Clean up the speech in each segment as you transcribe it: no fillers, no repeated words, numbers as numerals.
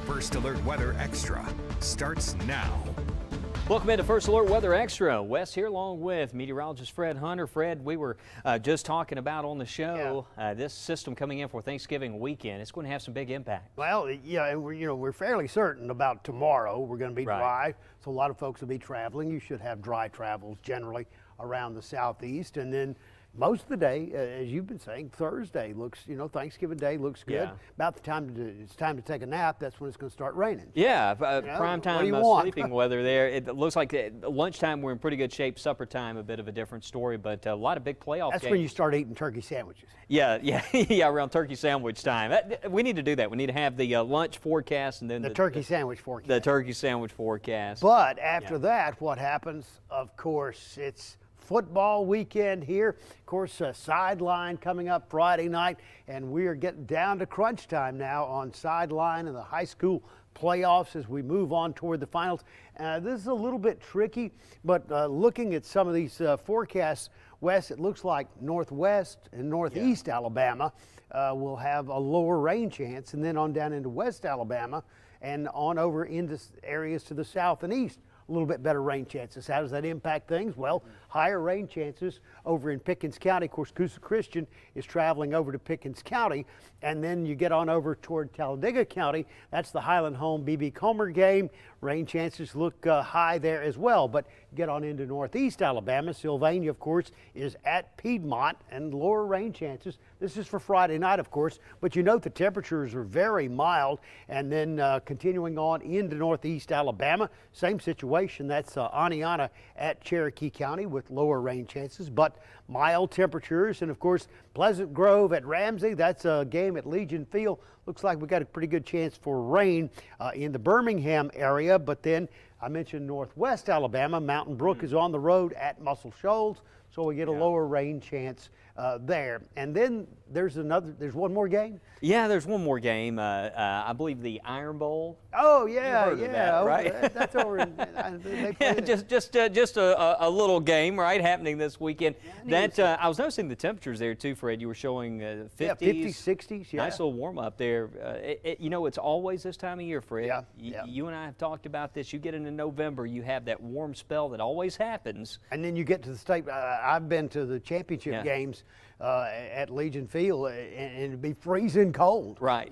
First Alert Weather Extra starts now. Welcome into First Alert Weather Extra. Wes here along with meteorologist Fred Hunter. Fred, we were just talking about on the show this system coming in for Thanksgiving weekend. It's going to have some big impact. Well, yeah, we're fairly certain about tomorrow. We're going to be dry, so a lot of folks will be traveling. You should have dry travels generally around the southeast, and then most of the day, as you've been saying, Thursday looks, Thanksgiving Day looks good. Yeah. About the time it's time to take a nap, that's when it's going to start raining. Yeah, prime time sleeping weather there. It looks like lunchtime we're in pretty good shape. Supper time, a bit of a different story, but a lot of big playoff games. That's when you start eating turkey sandwiches. Yeah, around turkey sandwich time. We need to do that. We need to have the lunch forecast and then the turkey sandwich forecast. The turkey sandwich forecast. But after that, what happens? Of course, it's football weekend here. Of course, Sideline coming up Friday night, and we are getting down to crunch time now on Sideline and the high school playoffs as we move on toward the finals. This is a little bit tricky, but looking at some of these forecasts, Wes, it looks like northwest and northeast Alabama will have a lower rain chance, and then on down into West Alabama and on over into areas to the south and east. A little bit better rain chances. How does that impact things? Well, higher rain chances over in Pickens County. Of course, Coosa Christian is traveling over to Pickens County, and then you get on over toward Talladega County. That's the Highland Home B.B. Comer game. Rain chances look high there as well, but get on into northeast Alabama. Sylvania, of course, is at Piedmont, and lower rain chances. This is for Friday night, of course, but you note the temperatures are very mild, and then continuing on into northeast Alabama, same situation. That's Aniana at Cherokee County with lower rain chances, but mild temperatures. And of course, Pleasant Grove at Ramsey, that's a game at Legion Field. Looks like we got a pretty good chance for rain in the Birmingham area, but then I mentioned northwest Alabama. Mountain Brook is on the road at Muscle Shoals, so we get a lower rain chance there. And then there's one more game? Yeah, there's one more game. I believe the Iron Bowl. Oh, yeah, that, right? That's over in, just a little game, right, happening this weekend. Yeah, I was noticing the temperatures there too, Fred. You were showing 50s. Yeah, 50s, 60s, yeah. Nice little warm up there. It's always this time of year, Fred. Yeah. You and I have talked about this. You get into November, you have that warm spell that always happens. And then you get to the state. I've been to the championship games at Legion Field, and it'd be freezing cold. Right.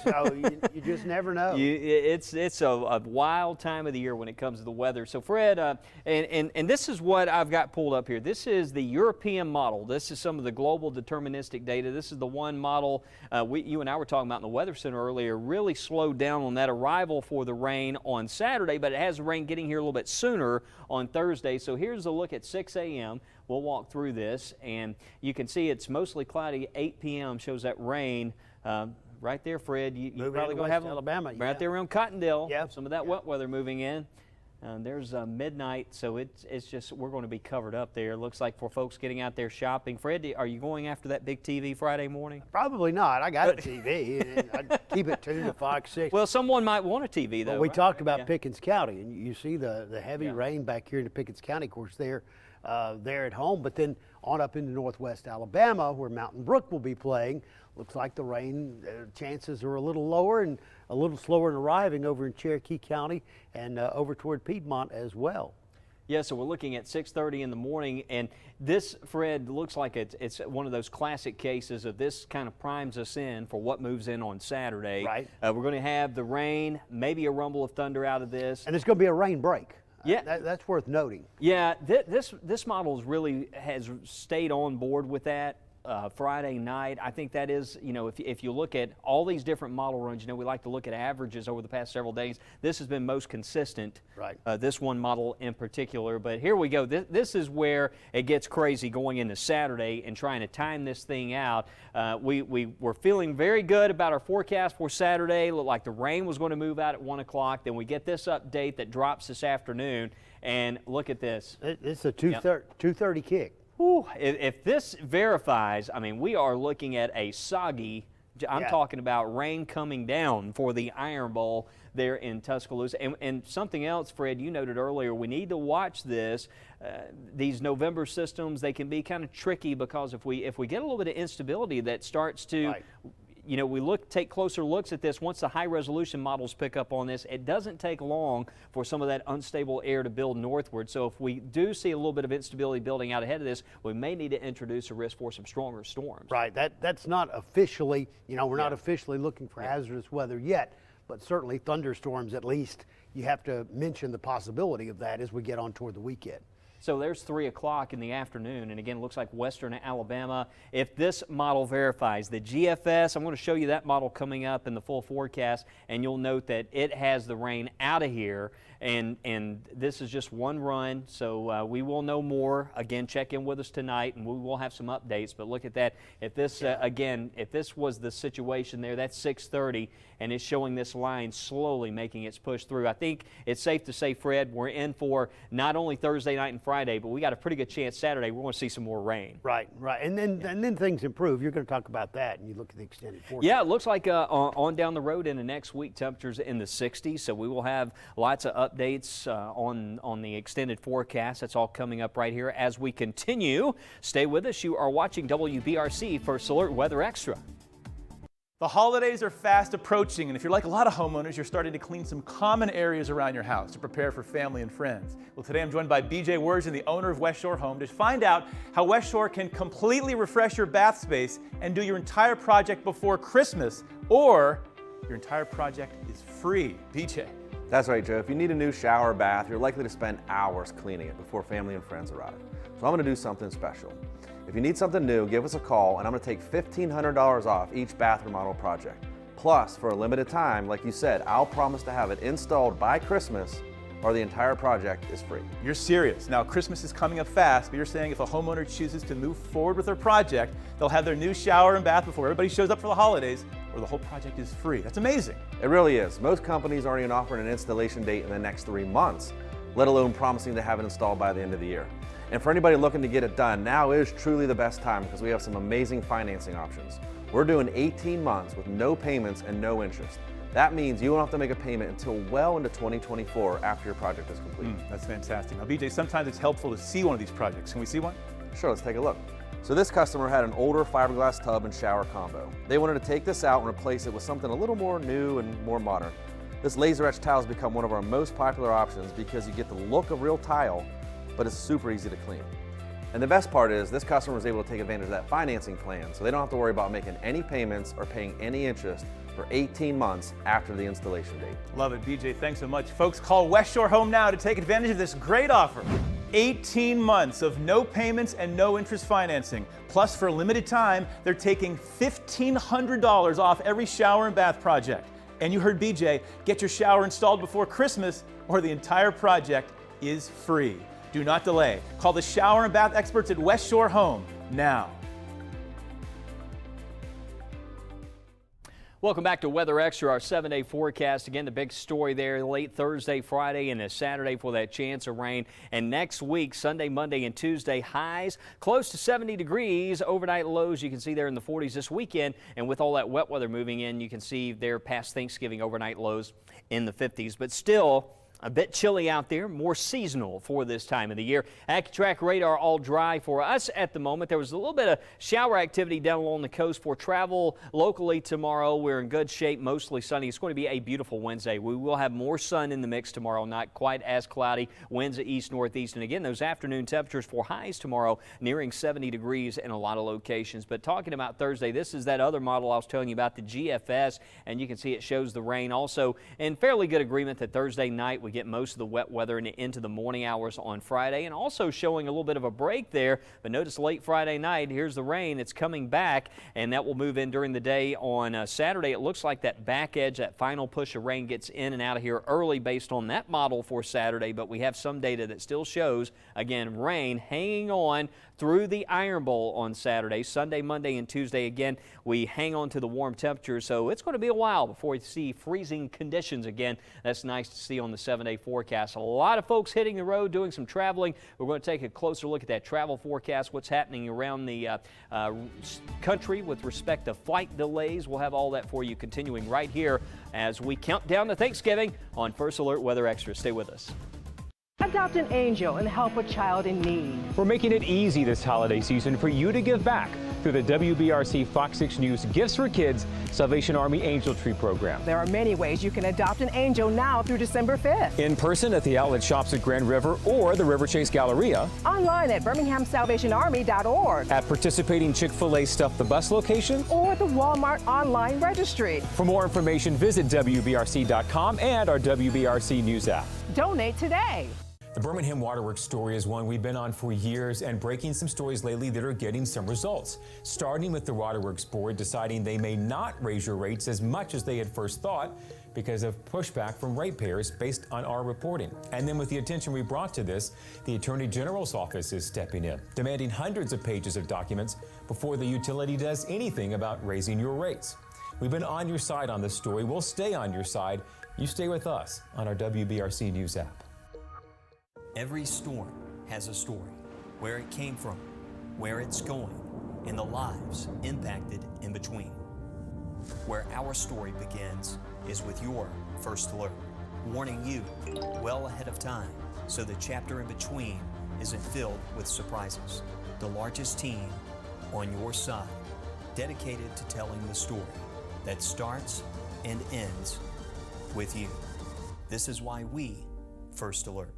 So you just never know. It's a wild time of the year when it comes to the weather. So Fred, and this is what I've got pulled up here. This is the European model. This is some of the global deterministic data. This is the one model you and I were talking about in the Weather Center earlier. Really slowed down on that arrival for the rain on Saturday, but it has the rain getting here a little bit sooner on Thursday. So here's a look at 6 a.m. We'll walk through this, and you can see it's mostly cloudy. 8 p.m. shows that rain right there, Fred. You're probably going to have Alabama right there around Cottondale. Yeah. Some of that wet weather moving in. There's midnight, so it's just we're going to be covered up there. Looks like for folks getting out there shopping. Fred, are you going after that big TV Friday morning? Probably not. I got a TV, and I'd keep it tuned to Fox 6. Well, someone might want a TV, though. Well, we talked about Pickens County, and you see the heavy rain back here into Pickens County, of course, there at home, but then on up into northwest Alabama, where Mountain Brook will be playing. Looks like the rain chances are a little lower and a little slower in arriving over in Cherokee County and over toward Piedmont as well. Yeah, so we're looking at 6:30 in the morning, and this, Fred, looks like it's one of those classic cases of this kind of primes us in for what moves in on Saturday. Right. We're going to have the rain, maybe a rumble of thunder out of this. And there's going to be a rain break. Yeah, that's worth noting. Yeah, this model really has stayed on board with that. Friday night, I think that is, if you look at all these different model runs, we like to look at averages over the past several days. This has been most consistent, right? This one model in particular. But here we go. This is where it gets crazy going into Saturday and trying to time this thing out. We were feeling very good about our forecast for Saturday. Looked like the rain was going to move out at 1 o'clock. Then we get this update that drops this afternoon, and look at this. It's a 2:30 kick. Whew, if this verifies, I mean, we are looking at a soggy, I'm talking about rain coming down for the Iron Bowl there in Tuscaloosa. And something else, Fred, you noted earlier, we need to watch this. These November systems, they can be kind of tricky because if we get a little bit of instability that starts to you know, we take closer looks at this. Once the high resolution models pick up on this, it doesn't take long for some of that unstable air to build northward. So if we do see a little bit of instability building out ahead of this, we may need to introduce a risk for some stronger storms. Right. That's not officially, you know, we're not officially looking for hazardous weather yet, but certainly thunderstorms, at least you have to mention the possibility of that as we get on toward the weekend. So there's 3 o'clock in the afternoon, and again, it looks like western Alabama. If this model verifies, the GFS, I'm going to show you that model coming up in the full forecast, and you'll note that it has the rain out of here, and this is just one run, so we will know more. Again, check in with us tonight, and we will have some updates, but look at that. If this, again, if this was the situation there, that's 6:30, and it's showing this line slowly making its push through. I think it's safe to say, Fred, we're in for not only Thursday night and Friday, but we got a pretty good chance Saturday. We're going to see some more rain. Right, and then things improve. You're going to talk about that, and you look at the extended forecast. Yeah, it looks like on down the road into next week, temperatures in the 60s. So we will have lots of updates on the extended forecast. That's all coming up right here as we continue. Stay with us. You are watching WBRC First Alert Weather Extra. The holidays are fast approaching, and if you're like a lot of homeowners, you're starting to clean some common areas around your house to prepare for family and friends. Well, today I'm joined by BJ Worsen, the owner of West Shore Home, to find out how West Shore can completely refresh your bath space and do your entire project before Christmas, or your entire project is free. BJ. That's right, Joe. If you need a new shower or bath, you're likely to spend hours cleaning it before family and friends arrive. So I'm going to do something special. If you need something new, give us a call, and I'm going to take $1,500 off each bath remodel project. Plus, for a limited time, like you said, I'll promise to have it installed by Christmas, or the entire project is free. You're serious. Now, Christmas is coming up fast, but you're saying if a homeowner chooses to move forward with their project, they'll have their new shower and bath before everybody shows up for the holidays, or the whole project is free. That's amazing. It really is. Most companies aren't even offering an installation date in the next 3 months, let alone promising to have it installed by the end of the year. And for anybody looking to get it done, now is truly the best time because we have some amazing financing options. We're doing 18 months with no payments and no interest. That means you won't have to make a payment until well into 2024 after your project is complete. That's fantastic. Now, BJ, sometimes it's helpful to see one of these projects. Can we see one? Sure, let's take a look. So this customer had an older fiberglass tub and shower combo. They wanted to take this out and replace it with something a little more new and more modern. This laser etched tile has become one of our most popular options because you get the look of real tile, but it's super easy to clean. And the best part is this customer was able to take advantage of that financing plan, so they don't have to worry about making any payments or paying any interest for 18 months after the installation date. Love it, BJ. Thanks so much. Folks, call West Shore Home now to take advantage of this great offer. 18 months of no payments and no interest financing. Plus, for a limited time, they're taking $1,500 off every shower and bath project. And you heard BJ, get your shower installed before Christmas or the entire project is free. Do not delay. Call the shower and bath experts at West Shore Home now. Welcome back to Weather Extra, our 7-day forecast. Again, the big story there, late Thursday, Friday, and a Saturday for that chance of rain. And next week, Sunday, Monday, and Tuesday, highs close to 70 degrees. Overnight lows you can see there in the 40s this weekend. And with all that wet weather moving in, you can see there past Thanksgiving, overnight lows in the 50s. But still, a bit chilly out there, more seasonal for this time of the year. AccuTrack radar all dry for us at the moment. There was a little bit of shower activity down along the coast for travel locally tomorrow. We're in good shape, mostly sunny. It's going to be a beautiful Wednesday. We will have more sun in the mix tomorrow, not quite as cloudy. Winds at east-northeast. And again, those afternoon temperatures for highs tomorrow nearing 70 degrees in a lot of locations. But talking about Thursday, this is that other model I was telling you about, the GFS, and you can see it shows the rain also in fairly good agreement that Thursday night we get most of the wet weather into the morning hours on Friday, and also showing a little bit of a break there. But notice late Friday night, here's the rain. It's coming back, and that will move in during the day on Saturday. It looks like that back edge, that final push of rain gets in and out of here early based on that model for Saturday, but we have some data that still shows, again, rain hanging on through the Iron Bowl on Saturday. Sunday, Monday, and Tuesday, again, we hang on to the warm temperatures, so it's going to be a while before we see freezing conditions again. That's nice to see on the 7-day forecast. A lot of folks hitting the road, doing some traveling. We're going to take a closer look at that travel forecast, what's happening around the country with respect to flight delays. We'll have all that for you continuing right here as we count down to Thanksgiving on First Alert Weather Extra. Stay with us. Adopt an angel and help a child in need. We're making it easy this holiday season for you to give back. through the WBRC Fox 6 News Gifts for Kids Salvation Army Angel Tree program. There are many ways you can adopt an angel now through December 5th. In person at the outlet shops at Grand River or the River Chase Galleria. Online at birminghamsalvationarmy.org. At participating Chick-fil-A Stuff the Bus location. Or the Walmart online registry. For more information, visit WBRC.com and our WBRC News app. Donate today. The Birmingham Waterworks story is one we've been on for years and breaking some stories lately that are getting some results. Starting with the Waterworks Board deciding they may not raise your rates as much as they had first thought because of pushback from ratepayers based on our reporting. And then with the attention we brought to this, the Attorney General's office is stepping in, demanding hundreds of pages of documents before the utility does anything about raising your rates. We've been on your side on this story. We'll stay on your side. You stay with us on our WBRC News app. Every storm has a story, where it came from, where it's going, and the lives impacted in between. Where our story begins is with your first alert, warning you well ahead of time so the chapter in between isn't filled with surprises. The largest team on your side, dedicated to telling the story that starts and ends with you. This is why we First Alert.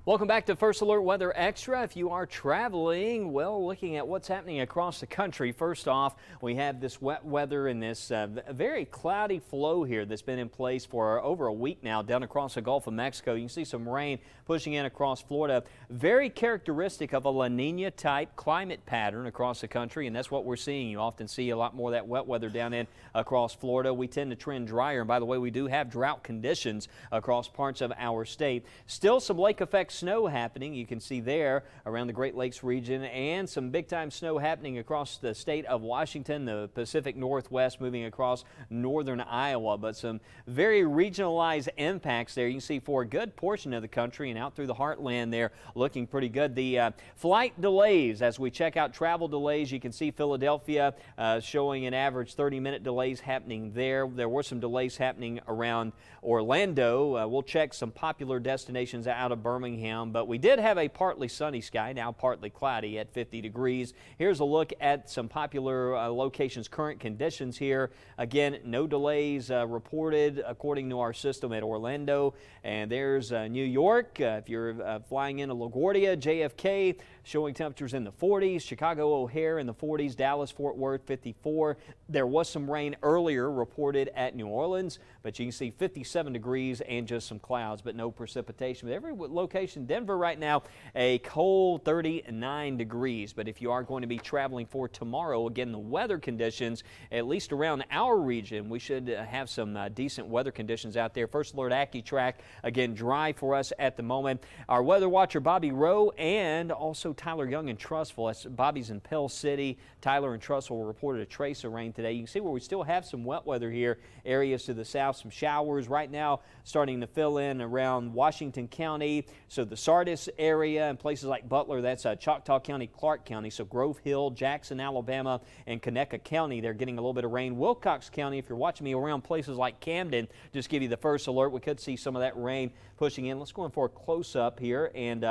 Welcome back to First Alert Weather Extra. If you are traveling, well, looking at what's happening across the country, first off, we have this wet weather and this very cloudy flow here that's been in place for over a week now down across the Gulf of Mexico. You can see some rain pushing in across Florida. Very characteristic of a La Nina type climate pattern across the country, and that's what we're seeing. You often see a lot more of that wet weather down in across Florida. We tend to trend drier, and by the way, we do have drought conditions across parts of our state. Still some lake effect snow happening. You can see there around the Great Lakes region, and some big time snow happening across the state of Washington, the Pacific Northwest, moving across northern Iowa, but some very regionalized impacts there. You can see for a good portion of the country and out through the heartland there looking pretty good. The flight delays, as we check out travel delays, you can see Philadelphia showing an average 30-minute delays happening there. There were some delays happening around Orlando. We'll check some popular destinations out of Birmingham, but we did have a partly sunny sky, now partly cloudy at 50 degrees. Here's a look at some popular locations' current conditions here. Again, no delays reported according to our system at Orlando. And there's New York. If you're flying into LaGuardia, JFK, showing temperatures in the 40s. Chicago O'Hare in the 40s. Dallas, Fort Worth, 54. There was some rain earlier reported at New Orleans, but you can see 57 degrees and just some clouds, but no precipitation. But every location, Denver right now, a cold 39 degrees. But if you are going to be traveling for tomorrow, again, the weather conditions, at least around our region, we should have some decent weather conditions out there. First Alert AccuTrack, again, dry for us at the moment. Our weather watcher, Bobby Rowe, and also Tyler Young in Trussville. That's Bobby's in Pell City. Tyler in Trussville reported a trace of rain today. You can see where we still have some wet weather here. Areas to the south, some showers right now starting to fill in around Washington County. So the Sardis area and places like Butler, that's Choctaw County, Clark County. So Grove Hill, Jackson, Alabama, and Conecuh County, they're getting a little bit of rain. Wilcox County, if you're watching me around places like Camden, just give you the first alert. We could see some of that rain pushing in. Let's go in for a close-up here. And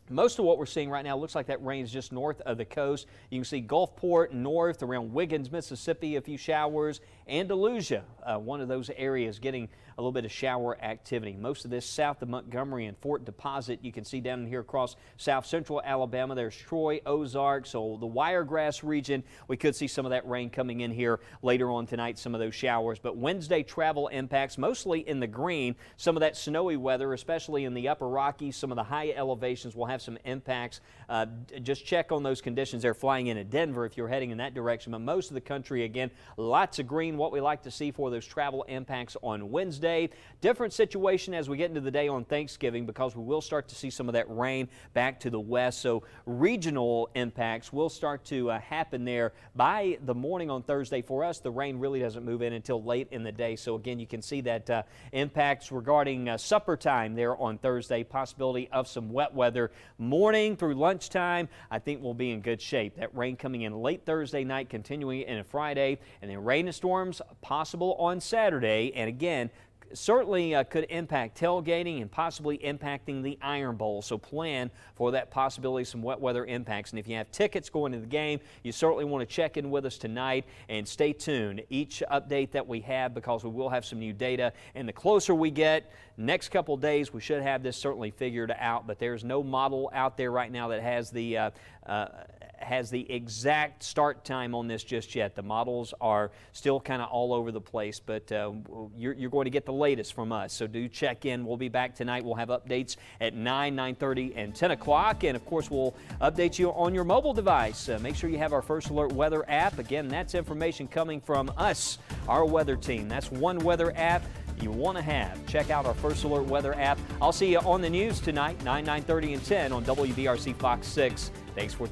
most of what we're seeing right now looks like that rain is just north of the coast. You can see Gulfport north around Wiggins, Mississippi, a few showers, and Delusia, one of those areas getting a little bit of shower activity. Most of this south of Montgomery and Fort Deposit. You can see down in here across south central Alabama. There's Troy, Ozark, so the Wiregrass region. We could see some of that rain coming in here later on tonight, some of those showers. But Wednesday travel impacts mostly in the green. Some of that snowy weather, especially in the upper Rockies, some of the high elevations will have some impacts. Just check on those conditions. They're flying into Denver if you're heading in that direction. But most of the country, again, lots of green rain, what we like to see for those travel impacts on Wednesday. Different situation as we get into the day on Thanksgiving, because we will start to see some of that rain back to the west. So regional impacts will start to happen there by the morning on Thursday. For us, the rain really doesn't move in until late in the day. So again, you can see that impacts regarding supper time there on Thursday. Possibility of some wet weather morning through lunchtime. I think we'll be in good shape. That rain coming in late Thursday night, continuing into Friday, and then rain and storms possible on Saturday. And again, certainly could impact tailgating and possibly impacting the Iron Bowl. So plan for that possibility, some wet weather impacts. And if you have tickets going to the game, you certainly want to check in with us tonight and stay tuned each update that we have, because we will have some new data. And the closer we get, next couple days, we should have this certainly figured out. But there's no model out there right now that has the exact start time on this just yet. The models are still kind of all over the place, but you're going to get the latest from us. So do check in. We'll be back tonight. We'll have updates at 9, 9:30, and 10 o'clock. And of course, we'll update you on your mobile device. Make sure you have our First Alert Weather app. Again, that's information coming from us, our weather team. That's one weather app you want to have. Check out our First Alert Weather app. I'll see you on the news tonight, 9, 9:30, and 10 on WBRC Fox 6. Thanks for